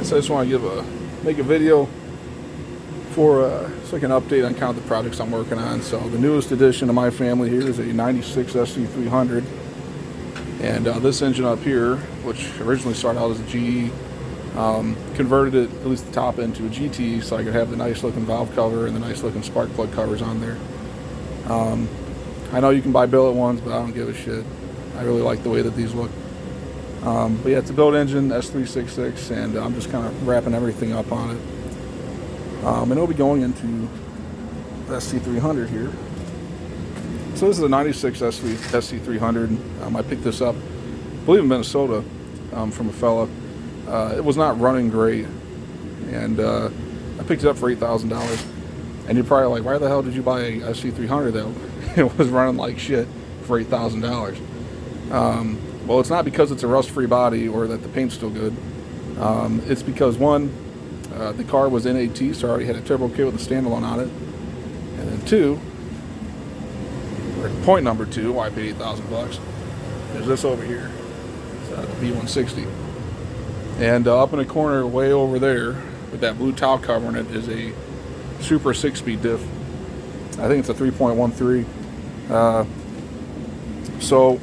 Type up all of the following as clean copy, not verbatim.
So I just want to make a video for so I can update on kind of the projects I'm working on. So the newest addition to my family here is a 96 SC300. And this engine up here, which originally started out as a GE, converted it, at least the top end, to a GT so I could have the nice looking valve cover and the nice looking spark plug covers on there. I know you can buy billet ones, but I don't give a shit. I really like the way that these look. But yeah, it's a built engine, S366, and I'm just kind of wrapping everything up on it. And it'll be going into the SC300 here. So this is a 96 SC300. I picked this up, I believe in Minnesota, from a fella. It was not running great, and I picked it up for $8,000. And you're probably like, why the hell did you buy a SC300 that it was running like shit for $8,000? Well, it's not because it's a rust-free body or that the paint's still good. It's because, one, the car was NAT, so I already had a turbo kit with a standalone on it. And then two, or point number two, why I paid $8,000, is this over here. It's the V160. And up in the corner way over there with that blue towel covering it is a Super 6-speed diff. I think it's a 3.13. So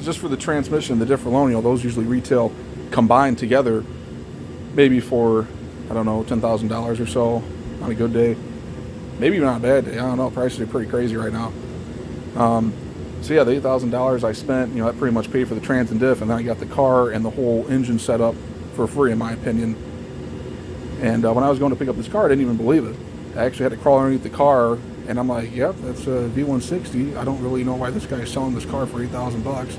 just for the transmission, the diff alone, those usually retail combined together maybe for, I don't know, $10,000 or so on a good day. Maybe even on a bad day. I don't know. Prices are pretty crazy right now. So yeah, the $8,000 I spent, that pretty much paid for the trans and diff, and then I got the car and the whole engine set up for free, in my opinion. And when I was going to pick up this car, I didn't even believe it. I actually had to crawl underneath the car, and I'm like, yep, that's a V160. I don't really know why this guy's selling this car for $8,000.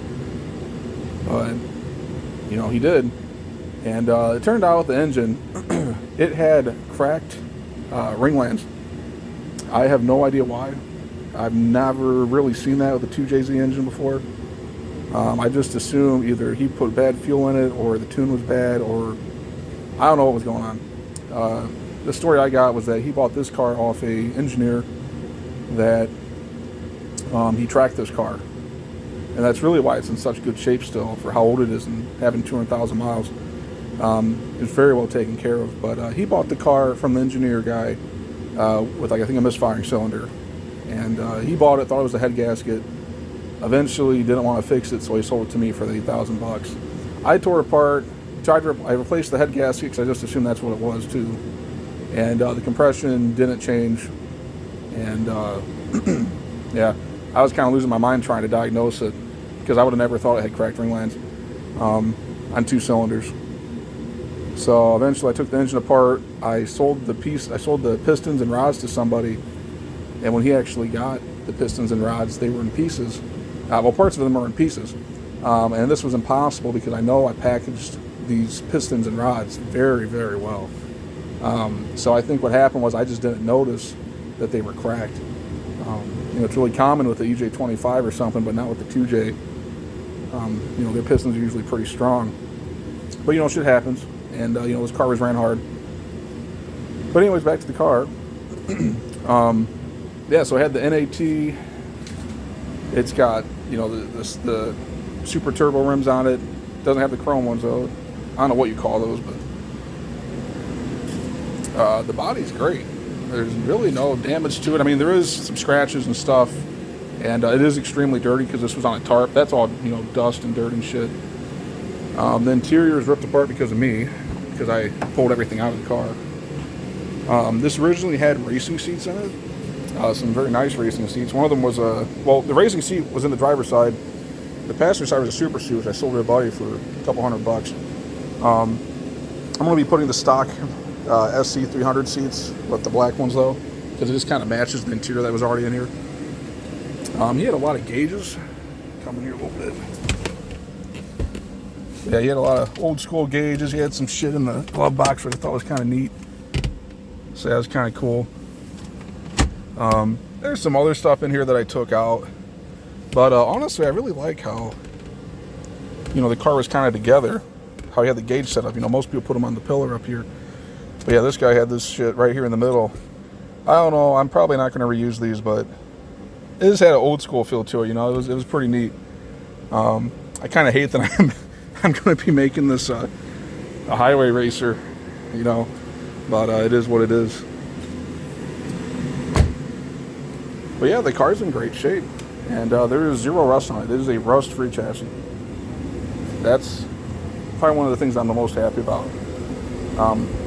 But, he did. And it turned out the engine, it had cracked ringlands. I have no idea why. I've never really seen that with a 2JZ engine before. I just assume either he put bad fuel in it, or the tune was bad, or I don't know what was going on. The story I got was that he bought this car off a engineer that he tracked this car. And that's really why it's in such good shape still for how old it is and having 200,000 miles. It's very well taken care of. But he bought the car from the engineer guy with, I think, a misfiring cylinder. And he bought it, thought it was a head gasket. Eventually didn't want to fix it, so he sold it to me for the $8,000. I tore it apart. I replaced the head gasket because I just assumed that's what it was too. And the compression didn't change. And yeah, I was kind of losing my mind trying to diagnose it because I would have never thought it had cracked ringlands on 2 cylinders. So eventually I took the engine apart. I sold the pistons and rods to somebody. And when he actually got the pistons and rods, they were in pieces. Well, parts of them are in pieces. And this was impossible because I know I packaged these pistons and rods very, very well. So I think what happened was I just didn't notice that they were cracked. It's really common with the EJ25 or something, but not with the 2J. Their pistons are usually pretty strong. But, shit happens. And, this car was ran hard. But anyways, back to the car. Yeah, so I had the NAT. It's got, the super turbo rims on it. Doesn't have the chrome ones, though. I don't know what you call those, but the body's great. There's really no damage to it. I mean, there is some scratches and stuff, and it is extremely dirty because this was on a tarp. That's all, dust and dirt and shit. The interior is ripped apart because of me, because I pulled everything out of the car. This originally had racing seats in it. Some very nice racing seats. One of them was the racing seat was in the driver's side. The passenger side was a super suit, which I sold to a buddy for a couple $100. I'm going to be putting the stock SC300 seats with the black ones, though, because it just kind of matches the interior that was already in here. He had a lot of gauges. Come in here a little bit. Yeah, he had a lot of old school gauges. He had some shit in the glove box, which I thought was kind of neat. So that was kind of cool. There's some other stuff in here that I took out. But honestly, I really like how, the car was kind of together. How he had the gauge set up. Most people put them on the pillar up here. But yeah, this guy had this shit right here in the middle. I don't know. I'm probably not going to reuse these, but it just had an old school feel to it. It was pretty neat. I kind of hate that I'm going to be making this a highway racer you know, but it is what it is. But yeah, the car's in great shape, and there is zero rust on it. It is a rust-free chassis. That's probably one of the things I'm the most happy about.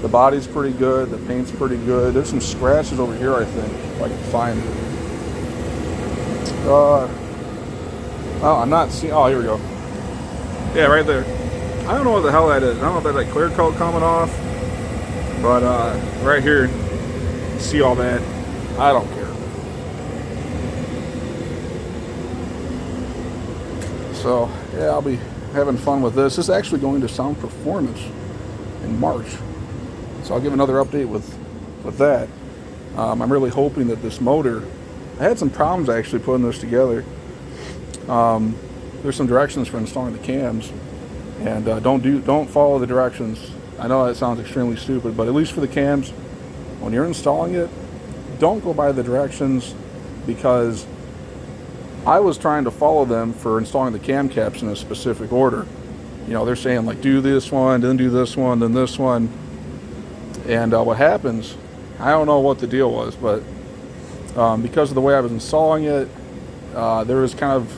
The body's pretty good, the paint's pretty good. There's some scratches over here, I think, if I can find it. Oh, I'm not seeing. Oh, here we go. Yeah, right there. I don't know what the hell that is. I don't know if that's like clear coat coming off, but right here, see all that? I don't care. So yeah, I'll be having fun with this. This is actually going to Sound Performance in March, so I'll give another update with that. I'm really hoping that this motor. I had some problems actually putting this together. There's some directions for installing the cams, and don't follow the directions. I know that sounds extremely stupid, but at least for the cams, when you're installing it, don't go by the directions, because I was trying to follow them for installing the cam caps in a specific order. You know, they're saying like do this one, then do this one, then this one, and what happens, I don't know what the deal was, but because of the way I was installing it, there was kind of,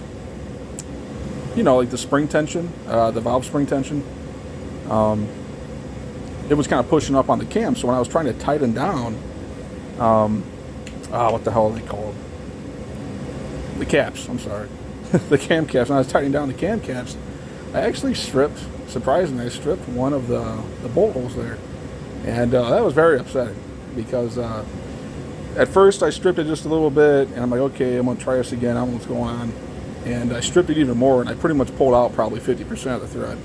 you know, like the spring tension, the valve spring tension, it was kind of pushing up on the cam. So when I was trying to tighten down, what the hell are they called? The caps, I'm sorry. The cam caps. When I was tightening down the cam caps, I actually surprisingly, I stripped one of the bolt holes there. And that was very upsetting, because at first I stripped it just a little bit, and I'm like, okay, I'm going to try this again. I don't know what's going on. And I stripped it even more, and I pretty much pulled out probably 50% of the thread.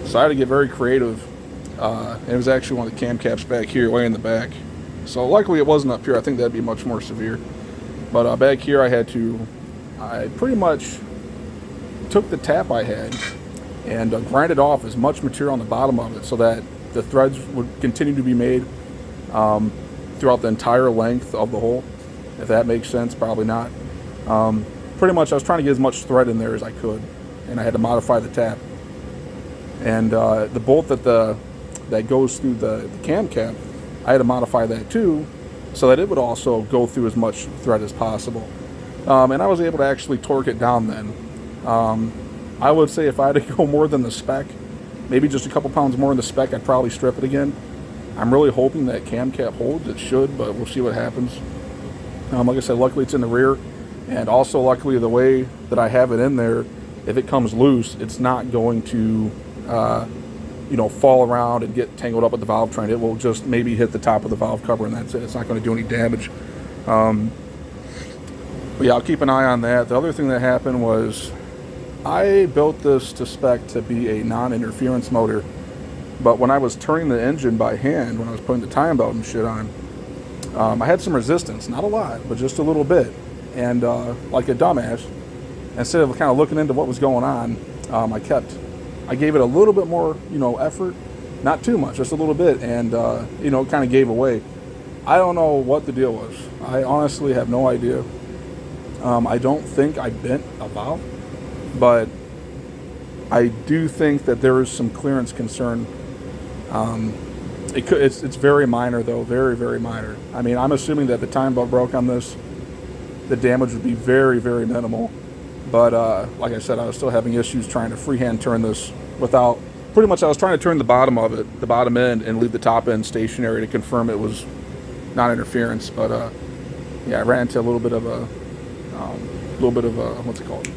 So I had to get very creative. And it was actually one of the cam caps back here, way in the back. So luckily it wasn't up here. I think that'd be much more severe. But back here I pretty much took the tap I had and grinded off as much material on the bottom of it so that the threads would continue to be made throughout the entire length of the hole. If that makes sense, probably not. Pretty much I was trying to get as much thread in there as I could, and I had to modify the tap. And the bolt that goes through the cam cap, I had to modify that too, so that it would also go through as much thread as possible. And I was able to actually torque it down then. I would say if I had to go more than the spec, maybe just a couple pounds more in the spec, I'd probably strip it again. I'm really hoping that cam cap holds. It should, but we'll see what happens. Like I said, luckily it's in the rear, and also luckily the way that I have it in there, if it comes loose, it's not going to fall around and get tangled up with the valve train. It will just maybe hit the top of the valve cover, and that's it. It's not going to do any damage. But yeah, I'll keep an eye on that. The other thing that happened was I built this to spec to be a non-interference motor, but when I was turning the engine by hand, when I was putting the time belt and shit on, I had some resistance, not a lot, but just a little bit. And like a dumbass, instead of kind of looking into what was going on, I gave it a little bit more, effort, not too much, just a little bit, and it kind of gave away. I don't know what the deal was. I honestly have no idea. I don't think I bent a valve, but I do think that there is some clearance concern. It's very minor though, very, very minor. I mean, I'm assuming that the time belt broke on this, the damage would be very, very minimal. But like I said, I was still having issues trying to freehand turn this without, pretty much I was trying to turn the bottom of it, the bottom end, and leave the top end stationary to confirm it was non-interference. But yeah, I ran into a little bit of a what's it called,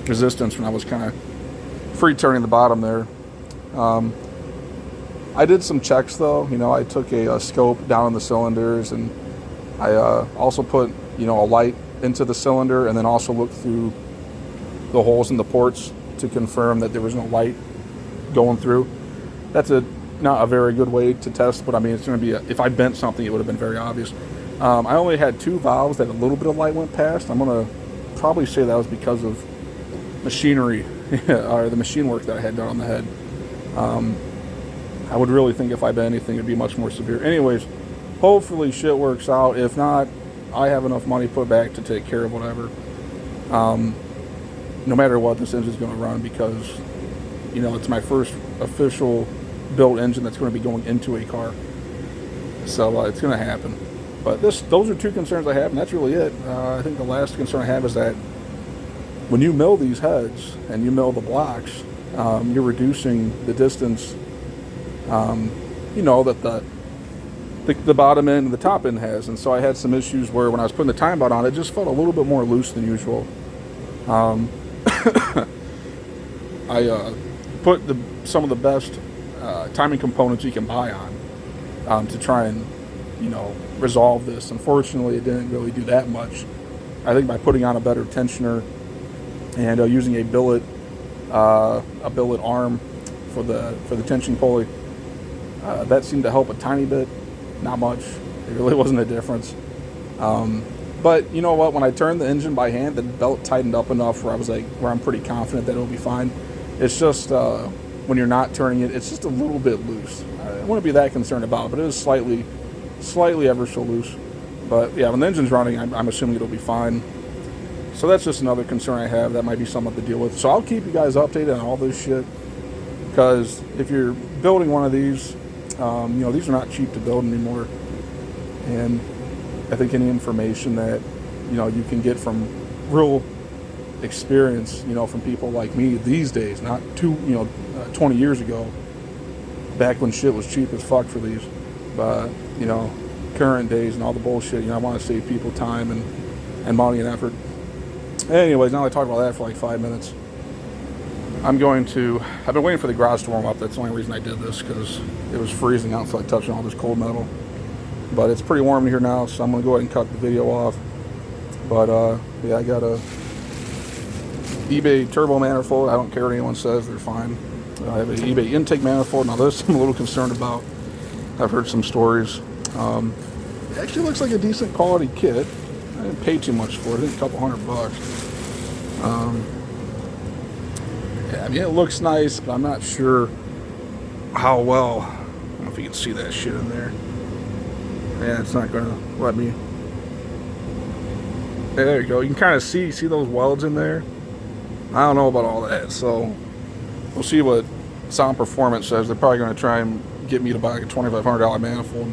resistance when I was kind of free turning the bottom there. I did some checks though. I took a scope down in the cylinders, and I also put a light into the cylinder, and then also looked through the holes in the ports to confirm that there was no light going through. That's not a very good way to test, but I mean, it's going to be if I bent something, it would have been very obvious. I only had 2 valves that a little bit of light went past. I'm going to probably say that was because of machinery or the machine work that I had done on the head. I would really think if I bent anything, it'd be much more severe. Anyways, hopefully shit works out. If not, I have enough money put back to take care of whatever. No matter what, this engine's going to run, because it's my first official built engine that's going to be going into a car. So it's going to happen. But those are two concerns I have, and that's really it. I think the last concern I have is that when you mill these heads and you mill the blocks, you're reducing the distance, that the bottom end and the top end has. And so I had some issues where when I was putting the time out on it, it just felt a little bit more loose than usual. I put some of the best timing components you can buy on to try and resolve this. Unfortunately, it didn't really do that much. I think by putting on a better tensioner and using a billet arm for the tension pulley, that seemed to help a tiny bit. Not much. It really wasn't a difference. But you know what? When I turned the engine by hand, the belt tightened up enough where I'm pretty confident that it'll be fine. It's just when you're not turning it, it's just a little bit loose. I wouldn't be that concerned about it, but it is slightly ever so loose. But yeah, when the engine's running, I'm assuming it'll be fine. So that's just another concern I have. That might be something to deal with. So I'll keep you guys updated on all this shit, because if you're building one of these, these are not cheap to build anymore. And I think any information that you can get from real experience, from people like me these days, not 20 years ago, back when shit was cheap as fuck for these, but current days and all the bullshit, I want to save people time and money and effort. Anyways, now that I talked about that for like 5 minutes, I've been waiting for the garage to warm up. That's the only reason I did this, because it was freezing out, so I touched all this cold metal. But it's pretty warm in here now, so I'm going to go ahead and cut the video off. But yeah, I got a eBay turbo manifold. I don't care what anyone says, they're fine. I have an eBay intake manifold. Now this I'm a little concerned about. I've heard some stories. It actually looks like a decent quality kit. I didn't pay too much for it. I think a couple $100. Yeah, I mean, it looks nice, but I'm not sure how well. I don't know if you can see that shit in there. Yeah, it's not going to let me. There you go. You can kind of see those welds in there. I don't know about all that, so we'll see what Sound Performance says. They're probably going to try and get me to buy like a $2,500 manifold.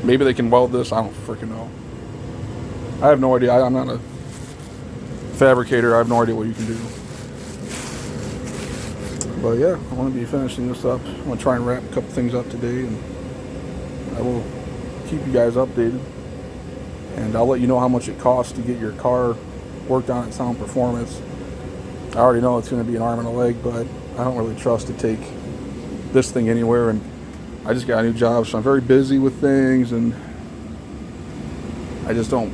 Maybe they can weld this. I don't freaking know. I have no idea. I'm not a fabricator. I have no idea what you can do. But yeah, I want to be finishing this up. I want to try and wrap a couple things up today, and I will keep you guys updated. And I'll let you know how much it costs to get your car worked on at Sound Performance. I already know it's going to be an arm and a leg, but I don't really trust to take this thing anywhere. And I just got a new job, so I'm very busy with things, and I just don't.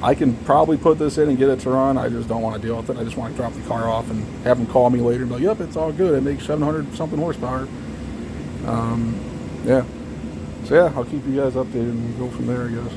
I can probably put this in and get it to run. I just don't want to deal with it. I just want to drop the car off and have them call me later and be like, yep, it's all good. It makes 700 something horsepower. Yeah. So yeah, I'll keep you guys updated and we'll go from there, I guess.